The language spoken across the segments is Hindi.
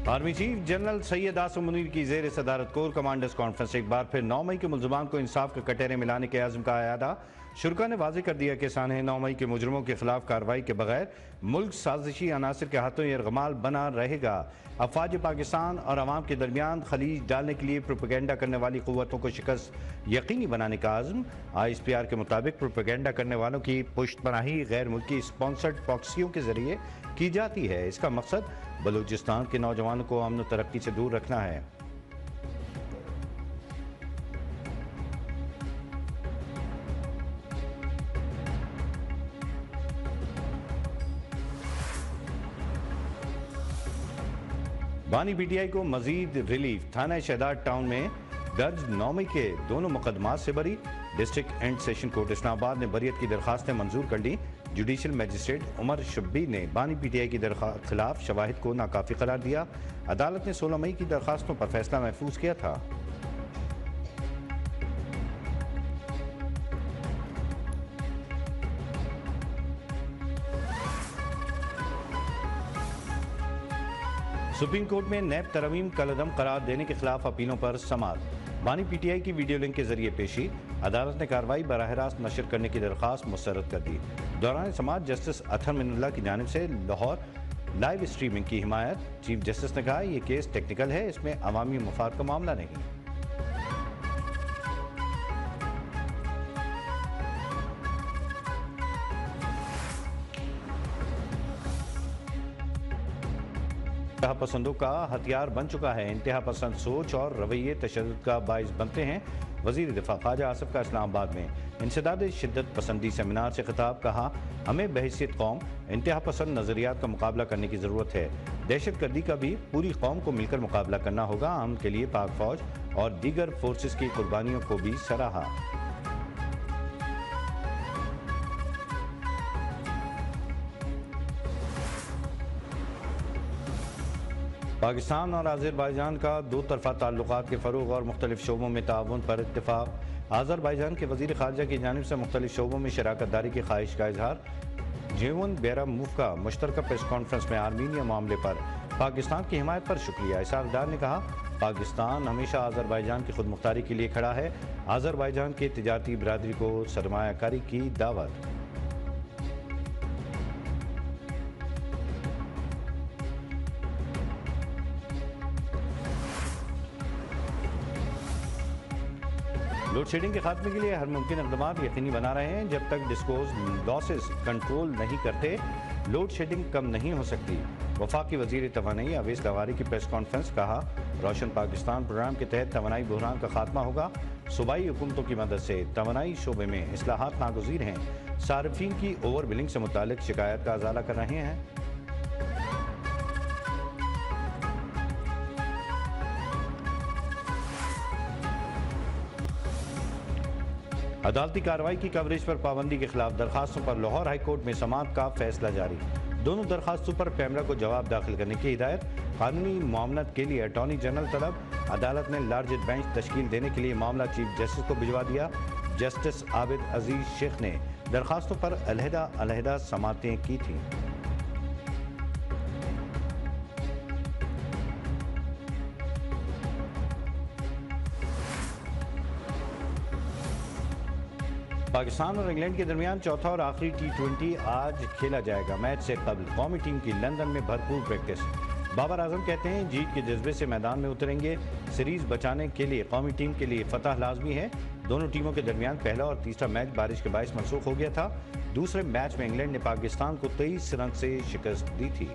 Army chief general Syed Asim Munir की ज़ेर सदारत कोर कमांडर्स कॉन्फ्रेंस एक बार फिर 9 मई के मुलजमान को इंसाफ के कटहरे में लाने के आज़म का अयादा। शुरा ने वाज़ेह कर दिया कि सानह 9 मई के मुजरमों के खिलाफ कार्रवाई के बगैर मुल्क साजिशी अनासर के हाथों यरगमाल बना रहेगा। अफवाज पाकिस्तान और अवाम के दरमियान खलीज डालने के लिए प्रोपेगेंडा करने वाली क़ुव्वतों को शिकस्त यकीनी बनाने का आज़म। ISPR के मुताबिक प्रोपेगेंडा करने वालों की पुश्तपनाही गैर मुल्की स्पॉन्सर्ड प्रॉक्सियों के जरिए की जाती है। इसका मकसद बलूचिस्तान के नौजवानों को अमन व तरक्की से दूर रखना है। बानी PTI को मजीद रिलीफ। थाना शहदाद टाउन में दर्ज 9 मई के दोनों मुकदमात से बरी। District and session court Islamabad ने बरियत की दरखास्तें मंजूर कर ली। जुडिशल मजिस्ट्रेट उमर शब्बीर ने बानी PTI की खिलाफ शवाहिद को नाकाफी करार दिया। अदालत ने 16 मई की दरखास्तों पर फैसला महफूज किया था। सुप्रीम कोर्ट में नैब तरमीम कलअदम करार देने के खिलाफ अपीलों पर समाअत। बानी PTI की वीडियो लिंक के जरिए पेशी। अदालत ने कार्रवाई बराह रास्त नशर करने की दरख्वास्त मुस्तरद कर दी। दौरान समाअत जस्टिस अतहर मिनुल्लाह की जानिब से लाहौर लाइव स्ट्रीमिंग की हिमायत। चीफ जस्टिस ने कहा यह केस टेक्निकल है, इसमें अवामी मुफाद का मामला नहीं। इंतहा पसंदों का हथियार बन चुका है। इंतहा पसंद सोच और रवैये तशद्दुद का बाइस बनते हैं। वज़ीर दिफा ख्वाजा आसिफ का इस्लामाबाद में इंसदाद शिद्दत पसंदी सेमिनार से खिताब। कहा हमें बहैसियत कौम इंतहा पसंद नज़रियात का मुकाबला करने की ज़रूरत है। दहशत गर्दी का भी पूरी कौम को मिलकर मुकाबला करना होगा। अमन के लिए पाक फौज और दीगर फोर्सेस की कुर्बानियों को भी सराहा। पाकिस्तान और आज़रबाईजान का दो तरफा ताल्लुकात के फ़रोग़ और मुख्तलिफ शोबों में ताउन पर इत्तेफ़ाक़। आज़रबाईजान के वज़ीर ख़ारजा की जानिब से मुख्तलिफ शोबों में शराकत दारी की ख्वाहिश का इजहार। जेवन बेरामूफ का मुश्तरका प्रेस कॉन्फ्रेंस में आर्मीनिया मामले पर पाकिस्तान की हिमायत पर शुक्रिया। इसारदार ने कहा पाकिस्तान हमेशा आज़रबाईजान की खुद मुख्तारी के लिए खड़ा है। आज़रबाईजान की तिजारती बरादरी को सरमायाकारी की दावत। लोड शेडिंग के खात्मे के लिए हर मुमकिन इक़दाम यकीनी बना रहे हैं। जब तक डिस्कोज लॉसेस कंट्रोल नहीं करते लोड शेडिंग कम नहीं हो सकती। वफाकी वज़ीर तवानाई अवैस लवारी की प्रेस कॉन्फ्रेंस। कहा रोशन पाकिस्तान प्रोग्राम के तहत तवानाई बहरान का खात्मा होगा। सूबाई हुकूमतों की मदद से तवानाई शोबे में इस्लाहात नागुज़ीर हैं। सार्फिन की ओवर बिलिंग से मुतालिक शिकायत का अजाला कर रहे हैं। अदालती कार्रवाई की कवरेज पर पाबंदी के खिलाफ दरखास्तों पर लाहौर हाई कोर्ट में समाअत का फैसला जारी। दोनों दरखास्तों पर पैमरा को जवाब दाखिल करने की हिदायत। कानूनी मामलत के लिए अटॉर्नी जनरल तलब। अदालत ने लार्ज बेंच तश्कील देने के लिए मामला चीफ जस्टिस को भिजवा दिया। जस्टिस आबिद अजीज शेख ने दरखास्तों पर अलहदा समाअतें की थीं। पाकिस्तान और इंग्लैंड के दरमियान चौथा और आखिरी T20 आज खेला जाएगा। मैच से कबल कौमी टीम की लंदन में भरपूर प्रैक्टिस। बाबर आजम कहते हैं जीत के जज्बे से मैदान में उतरेंगे। सीरीज बचाने के लिए कौमी टीम के लिए फतह लाजमी है। दोनों टीमों के दरमियान पहला और तीसरा मैच बारिश के बायस मनसूख हो गया था। दूसरे मैच में इंग्लैंड ने पाकिस्तान को 23 रन से शिकस्त दी थी।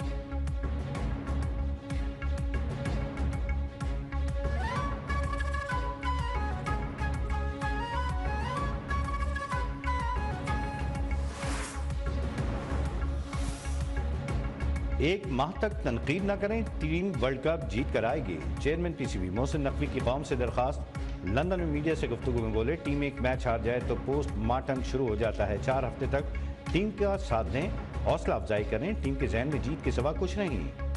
एक माह तक तनकीद न करें, टीम वर्ल्ड कप जीत कर आएगी। चेयरमैन PCB मोहसिन नकवी की कौम से दरखास्त। लंदन में मीडिया से गुफ्तगू में बोले टीम एक मैच हार जाए तो पोस्ट मार्टम शुरू हो जाता है। 4 हफ्ते तक टीम का साथ दें, हौसला अफजाई करें। टीम के जहन में जीत के सिवा कुछ नहीं।